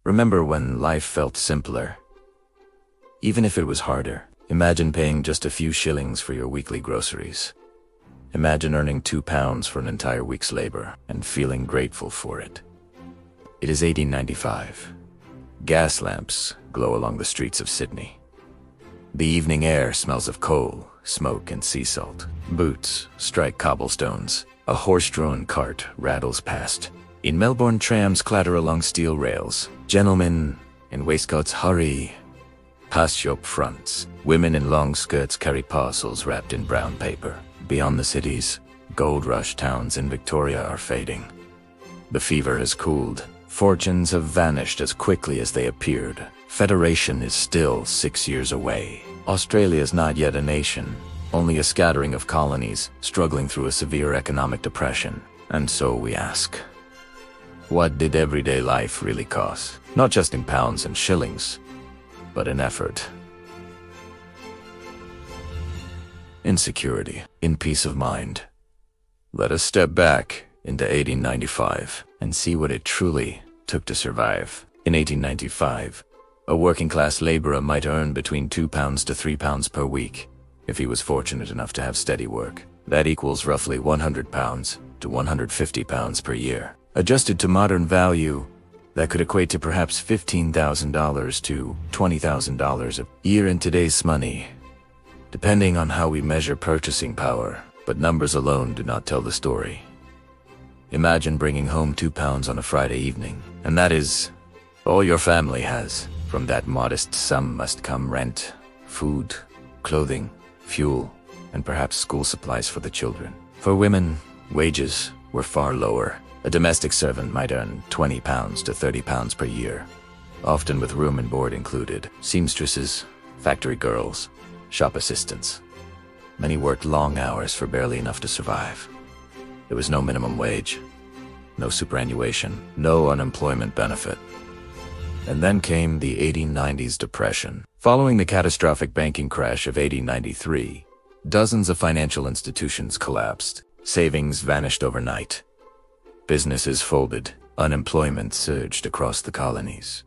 Remember when life felt simpler? Even if it was harder, imagine paying just a few shillings for your weekly groceries. Imagine earning £2 for an entire week's labor and feeling grateful for it. It is 1895. Gas lamps glow along the streets of Sydney. The evening air smells of coal, smoke, and sea salt. Boots strike cobblestones. A horse-drawn cart rattles past. In Melbourne, trams clatter along steel rails. Gentlemen in waistcoats hurry past shop fronts. Women in long skirts carry parcels wrapped in brown paper. Beyond the cities, gold rush towns in Victoria are fading. The fever has cooled. Fortunes have vanished as quickly as they appeared. Federation is still 6 years away. Australia is not yet a nation, only a scattering of colonies struggling through a severe economic depression. And so we ask, what did everyday life really cost? Not just in pounds and shillings, but in effort, in security, in peace of mind. Let us step back into 1895 and see what it truly took to survive. In 1895, a working-class laborer might earn between £2 to £3 per week if he was fortunate enough to have steady work. That equals roughly £100 to £150 per year. Adjusted to modern value, that could equate to perhaps $15,000 to $20,000 a year in today's money, depending on how we measure purchasing power. But numbers alone do not tell the story. Imagine bringing home £2 on a Friday evening, and that is all your family has. From that modest sum must come rent, food, clothing, fuel, and perhaps school supplies for the children. For women, wages were far lower. A domestic servant might earn £20 to £30 per year, often with room and board included. Seamstresses, factory girls, shop assistants. Many worked long hours for barely enough to survive. There was no minimum wage, no superannuation, no unemployment benefit. And then came the 1890s depression. Following the catastrophic banking crash of 1893, dozens of financial institutions collapsed. Savings vanished overnight. Businesses folded. Unemployment surged across the colonies.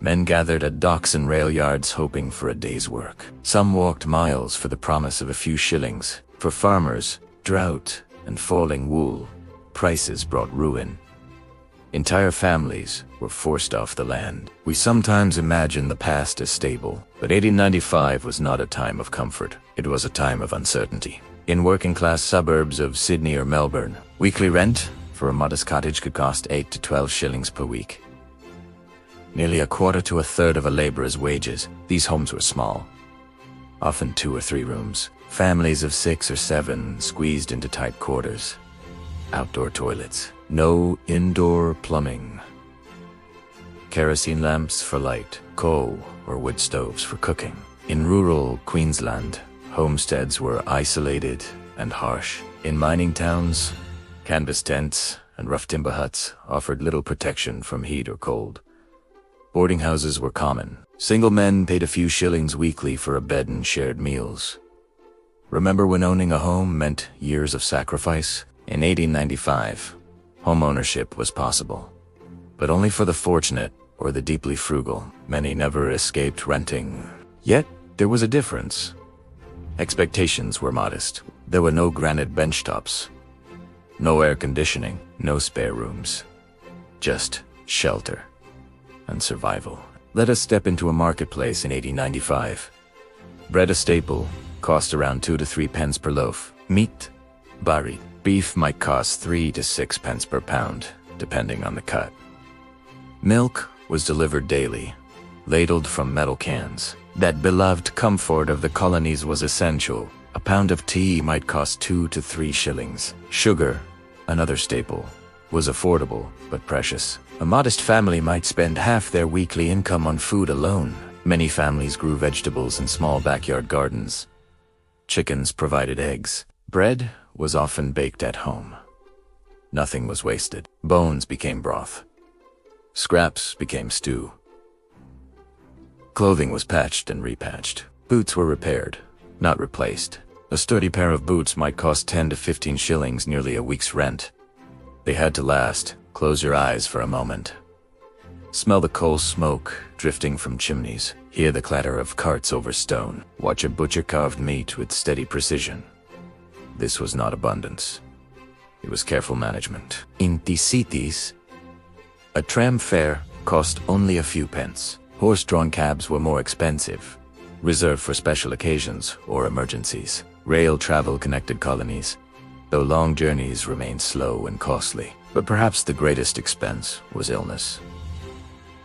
Men gathered at docks and rail yards hoping for a day's work. Some walked miles for the promise of a few shillings. For farmers, drought and falling wool prices brought ruin. Entire families were forced off the land. We sometimes imagine the past as stable, but 1895 was not a time of comfort. It was a time of uncertainty. In working-class suburbs of Sydney or Melbourne, weekly rent for a modest cottage could cost 8 to 12 shillings per week. Nearly a quarter to a third of a laborer's wages. These homes were small, often 2 or 3 rooms. Families of 6 or 7 squeezed into tight quarters. Outdoor toilets. No indoor plumbing. Kerosene lamps for light. Coal or wood stoves for cooking. In rural Queensland, homesteads were isolated and harsh. In mining towns, canvas tents and rough timber huts offered little protection from heat or cold. Boarding houses were common. Single men paid a few shillings weekly for a bed and shared meals. Remember when owning a home meant years of sacrifice? In 1895, home ownership was possible, but only for the fortunate or the deeply frugal. Many never escaped renting. Yet, there was a difference. Expectations were modest. There were no granite benchtops, no air conditioning, no spare rooms, just shelter and survival. Let us step into a marketplace in 1895. Bread, a staple, cost around 2 to 3 pence per loaf. Meat, bari, beef might cost 3 to 6 pence per pound, depending on the cut. Milk was delivered daily, ladled from metal cans. That beloved comfort of the colonies was essential. A pound of tea might cost 2 to 3 shillings. Sugar, another staple, was affordable but precious. A modest family might spend half their weekly income on food alone. Many families grew vegetables in small backyard gardens. Chickens provided eggs. Bread was often baked at home. Nothing was wasted. Bones became broth. Scraps became stew. Clothing was patched and repatched. Boots were repaired, not replaced. A sturdy pair of boots might cost 10 to 15 shillings, nearly a week's rent. They had to last. Close your eyes for a moment. Smell the coal smoke drifting from chimneys. Hear the clatter of carts over stone. Watch a butcher carve meat with steady precision. This was not abundance. It was careful management. In the cities, a tram fare cost only a few pence. Horse-drawn cabs were more expensive, reserved for special occasions or emergencies. Rail travel connected colonies, though long journeys remained slow and costly. But perhaps the greatest expense was illness.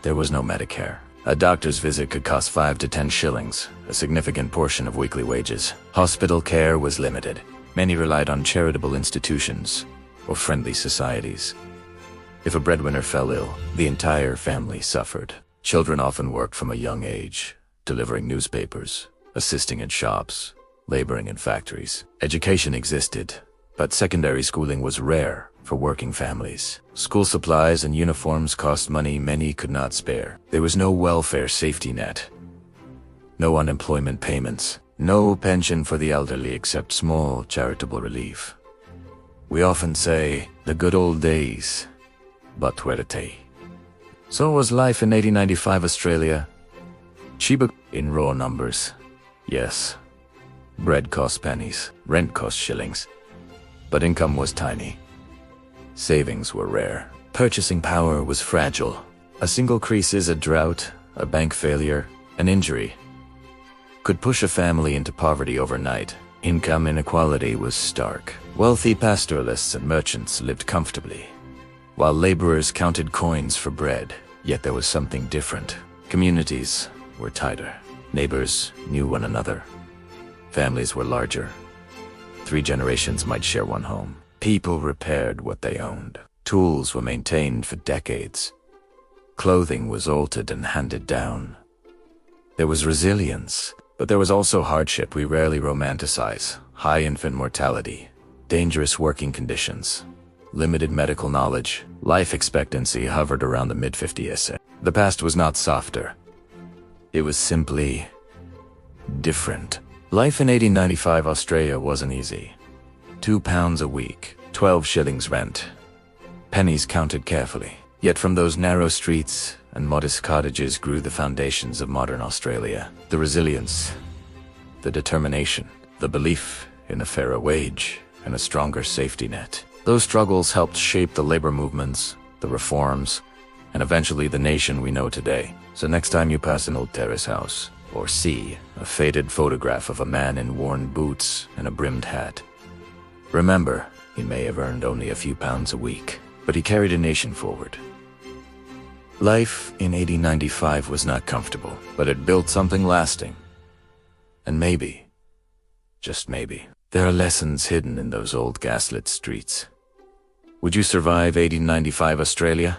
There was no Medicare. A doctor's visit could cost 5 to 10 shillings, a significant portion of weekly wages. Hospital care was limited. Many relied on charitable institutions or friendly societies. If a breadwinner fell ill, the entire family suffered. Children often worked from a young age, delivering newspapers, assisting in shops, laboring in factories. Education existed, but secondary schooling was rare for working families. School supplies and uniforms cost money many could not spare. There was no welfare safety net, no unemployment payments, no pension for the elderly except small charitable relief. We often say, the good old days, but where they? So was life in 1895 Australia. Cheap in raw numbers, yes. Bread cost pennies, rent cost shillings, but income was tiny. Savings were rare. Purchasing power was fragile. A single crisis, a drought, a bank failure, an injury could push a family into poverty overnight. Income inequality was stark. Wealthy pastoralists and merchants lived comfortably, while laborers counted coins for bread. Yet there was something different. Communities were tighter. Neighbors knew one another. Families were larger. 3 generations might share one home. People repaired what they owned. Tools were maintained for decades. Clothing was altered and handed down. There was resilience, but there was also hardship we rarely romanticize. High infant mortality, dangerous working conditions, limited medical knowledge. Life expectancy hovered around the mid-50s. The past was not softer. It was simply different. Life in 1895 Australia wasn't easy. £2 a week, 12 shillings rent. Pennies counted carefully. Yet from those narrow streets and modest cottages grew the foundations of modern Australia. The resilience, the determination, the belief in a fairer wage and a stronger safety net. Those struggles helped shape the labor movements, the reforms, and eventually the nation we know today. So next time you pass an old terrace house, or see a faded photograph of a man in worn boots and a brimmed hat, remember, he may have earned only a few pounds a week, but he carried a nation forward. Life in 1895 was not comfortable, but it built something lasting. And maybe, just maybe, there are lessons hidden in those old gaslit streets. Would you survive 1895 Australia?